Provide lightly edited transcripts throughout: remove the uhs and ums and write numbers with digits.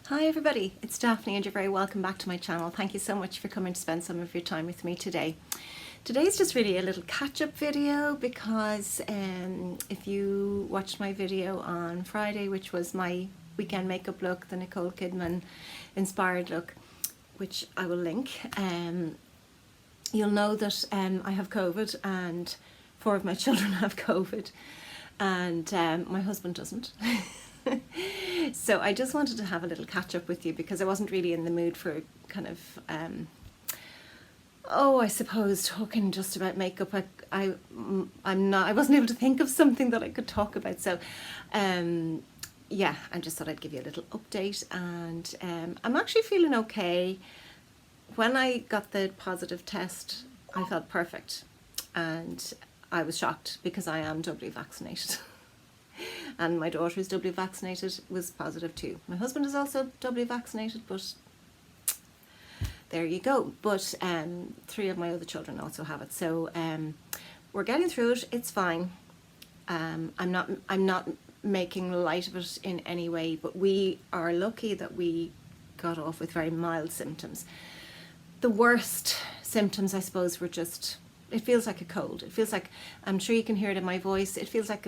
Hi everybody, it's Daphne and you're very welcome back to my channel. Thank you so much for coming to spend some of your time with me today. Today's just really a little catch-up video because if you watched my video on Friday, which was my weekend makeup look, the Nicole Kidman inspired look, which I will link, you'll know that I have COVID and 4 of my children have COVID and my husband doesn't. So I just wanted to have a little catch up with you because I wasn't really in the mood for kind of I suppose talking just about makeup. I wasn't able to think of something that I could talk about, so yeah, I just thought I'd give you a little update. And I'm actually feeling okay. When I got the positive test I felt perfect, and I was shocked because I am doubly vaccinated. And my daughter is doubly vaccinated, was positive too. My husband is also doubly vaccinated, but there you go. But 3 of my other children also have it, so we're getting through it. It's fine. I'm not making light of it in any way, but we are lucky that we got off with very mild symptoms. The worst symptoms, I suppose, were just, it feels like a cold. It feels like, I'm sure you can hear it in my voice, it feels like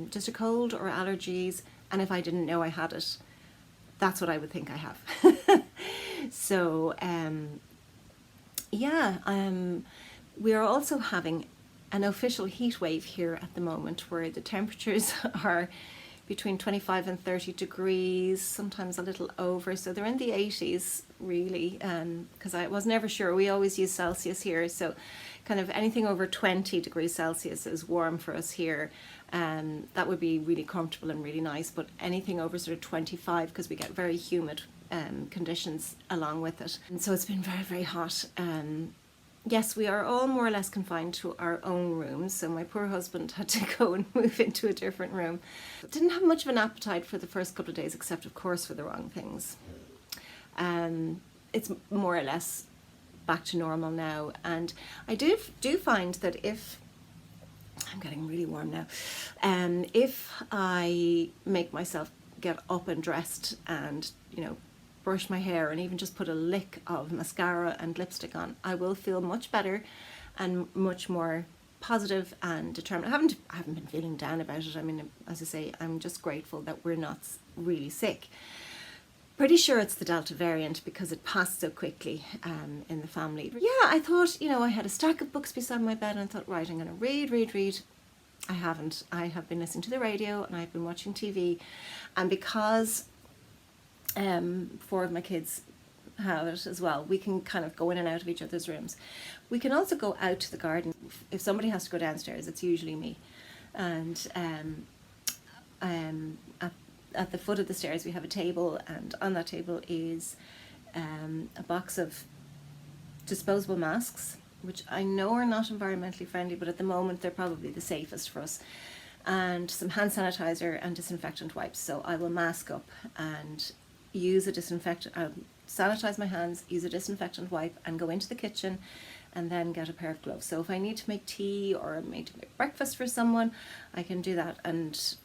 just a cold or allergies, and if I didn't know I had it, that's what I would think I have. So yeah, we are also having an official heat wave here at the moment where the temperatures are between 25 and 30 degrees, sometimes a little over, so they're in the 80s really, because I was never sure. We always use Celsius here, so kind of anything over 20 degrees Celsius is warm for us here. That would be really comfortable and really nice, but anything over sort of 25, because we get very humid conditions along with it. And so it's been very, very hot. Yes, we are all more or less confined to our own rooms, so my poor husband had to go and move into a different room. Didn't have much of an appetite for the first couple of days, except of course for the wrong things. It's more or less back to normal now, and I do find that if I'm getting really warm now, if I make myself get up and dressed and, you know, brush my hair and even just put a lick of mascara and lipstick on, I will feel much better and much more positive and determined. I haven't been feeling down about it. I mean, as I say, I'm just grateful that we're not really sick. Pretty sure it's the Delta variant because it passed so quickly in the family. Yeah, I thought, you know, I had a stack of books beside my bed and I thought, right, I'm going to read. I haven't. I have been listening to the radio and I've been watching TV, and because 4 of my kids have it as well, we can kind of go in and out of each other's rooms. We can also go out to the garden. If somebody has to go downstairs, it's usually me. And at the foot of the stairs we have a table, and on that table is a box of disposable masks, which I know are not environmentally friendly, but at the moment they're probably the safest for us, and some hand sanitizer and disinfectant wipes. So I will mask up and use a sanitize my hands, use a disinfectant wipe, and go into the kitchen and then get a pair of gloves. So if I need to make tea or I need to make breakfast for someone, I can do that and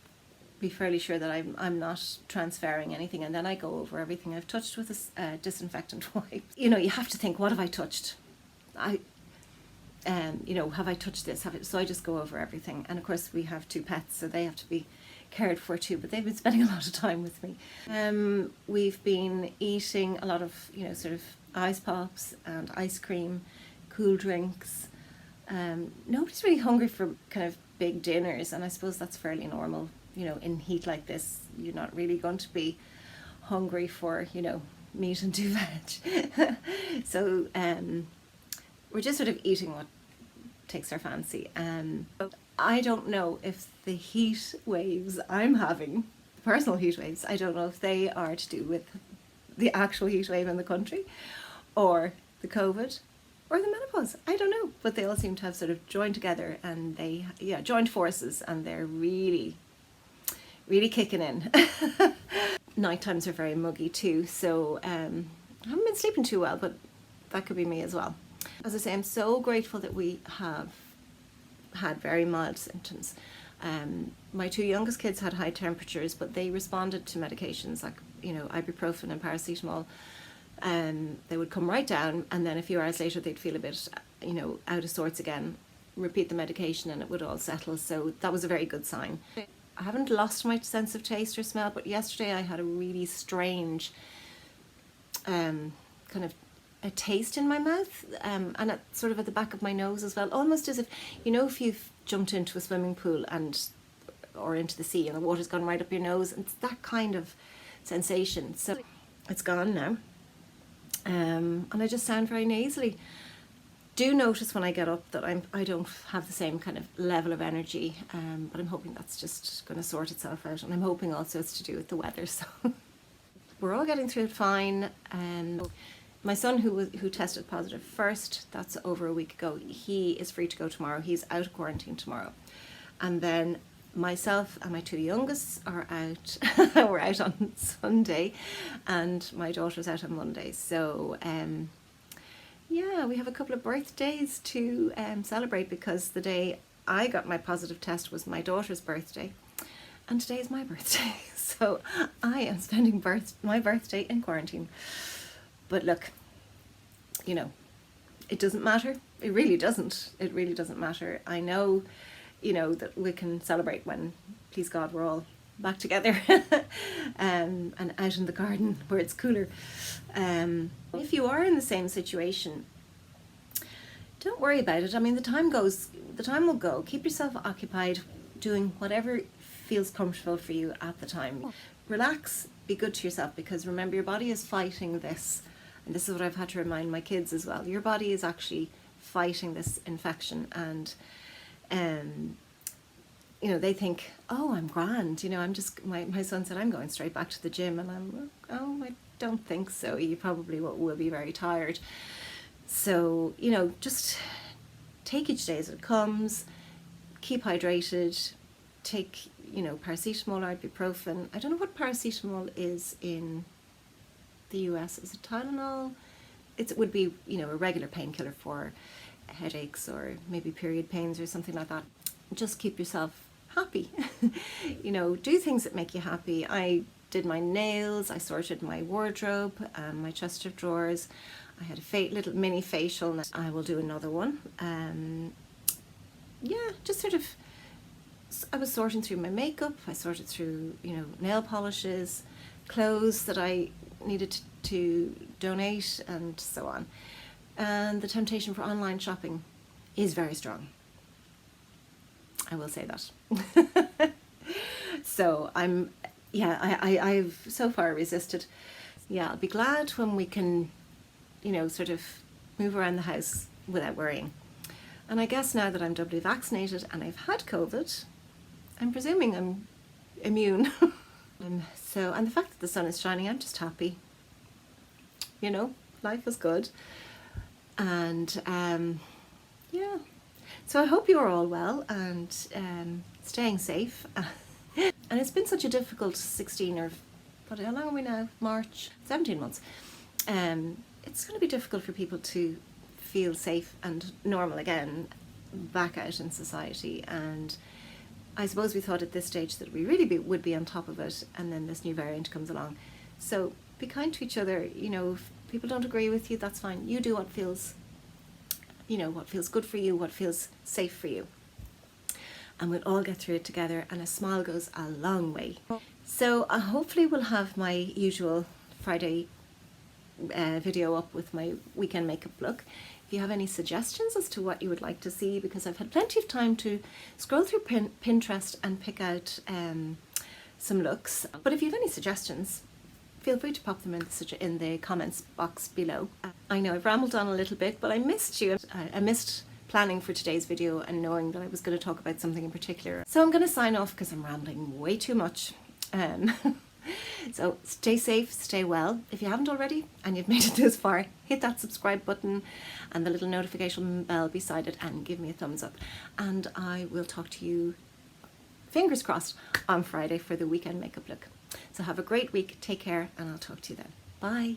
be fairly sure that I'm not transferring anything, and then I go over everything I've touched with a disinfectant wipe. You know, you have to think, what have I touched? You know, have I touched this? So I just go over everything. And of course we have 2 pets, so they have to be cared for too, but they've been spending a lot of time with me. We've been eating a lot of, you know, sort of ice pops and ice cream, cool drinks. Nobody's really hungry for kind of big dinners, and I suppose that's fairly normal. You know, in heat like this, you're not really going to be hungry for, you know, meat and 2 veg. So we're just sort of eating what takes our fancy. But I don't know if the heat waves I'm having, personal heat waves, I don't know if they are to do with the actual heat wave in the country, or the COVID, or the menopause. I don't know, but they all seem to have sort of joined together, and they, yeah, joined forces, and they're really kicking in. Night times are very muggy too, so I haven't been sleeping too well, but that could be me as well. As I say, I'm so grateful that we have had very mild symptoms. My 2 youngest kids had high temperatures, but they responded to medications like you know, ibuprofen and paracetamol, they would come right down, and then a few hours later they'd feel a bit, you know, out of sorts again. Repeat the medication and it would all settle. So that was a very good sign. I haven't lost my sense of taste or smell, but yesterday I had a really strange kind of a taste in my mouth, and sort of at the back of my nose as well, almost as if, you know, if you've jumped into a swimming pool or into the sea and the water's gone right up your nose, and it's that kind of sensation. So it's gone now, and I just sound very nasally. Do notice when I get up that I don't have the same kind of level of energy, but I'm hoping that's just going to sort itself out, and I'm hoping also it's to do with the weather. So we're all getting through it fine. My son, who tested positive first, that's over a week ago, he is free to go tomorrow. He's out of quarantine tomorrow. And then myself and my two youngest are out. We're out on Sunday, and my daughter's out on Monday. So yeah, we have a couple of birthdays to celebrate, because the day I got my positive test was my daughter's birthday, and today is my birthday. So I am spending my birthday in quarantine. But look, you know, it doesn't matter. It really doesn't. It really doesn't matter. I know, you know, that we can celebrate when, please God, we're all back together and out in the garden where it's cooler. If you are in the same situation, don't worry about it. I mean, the time will go. Keep yourself occupied doing whatever feels comfortable for you at the time. Relax, be good to yourself, because remember, your body is fighting this. And this is what I've had to remind my kids as well. Your body is actually fighting this infection, and you know, they think, oh, I'm grand. You know, I'm just, my son said, I'm going straight back to the gym, and I'm, oh, I don't think so. You probably will be very tired. So, you know, just take each day as it comes. Keep hydrated. Take, you know, paracetamol or ibuprofen. I don't know what paracetamol is in the US. Is it Tylenol? It would be, you know, a regular painkiller for headaches or maybe period pains or something like that. Just keep yourself happy. You know, do things that make you happy. I did my nails, I sorted my wardrobe, my chest of drawers. I had a little mini facial. I will do another one. Yeah, just sort of, I was sorting through my makeup. I sorted through, you know, nail polishes, clothes that I needed to donate, and so on. And the temptation for online shopping is very strong. I will say that. So I've so far resisted. Yeah, I'll be glad when we can, you know, sort of move around the house without worrying. And I guess now that I'm doubly vaccinated and I've had COVID, I'm presuming I'm immune. And the fact that the sun is shining, I'm just happy. You know, life is good. And yeah, so I hope you're all well and staying safe. And it's been such a difficult 16 or how long are we now? March, 17 months. It's going to be difficult for people to feel safe and normal again back out in society. And I suppose we thought at this stage that we really would be on top of it, and then this new variant comes along. So be kind to each other. You know, if people don't agree with you, that's fine. You do what feels, you know, what feels good for you, what feels safe for you. And we'll all get through it together, and a smile goes a long way. So hopefully we'll have my usual Friday video up with my weekend makeup look. If you have any suggestions as to what you would like to see, because I've had plenty of time to scroll through Pinterest and pick out some looks. But if you have any suggestions, feel free to pop them in the comments box below. I know I've rambled on a little bit, but I missed you. I missed planning for today's video and knowing that I was going to talk about something in particular. So I'm going to sign off because I'm rambling way too much. So stay safe, stay well. If you haven't already and you've made it this far, hit that subscribe button and the little notification bell beside it and give me a thumbs up. And I will talk to you, fingers crossed, on Friday for the weekend makeup look. So have a great week, take care, and I'll talk to you then. Bye.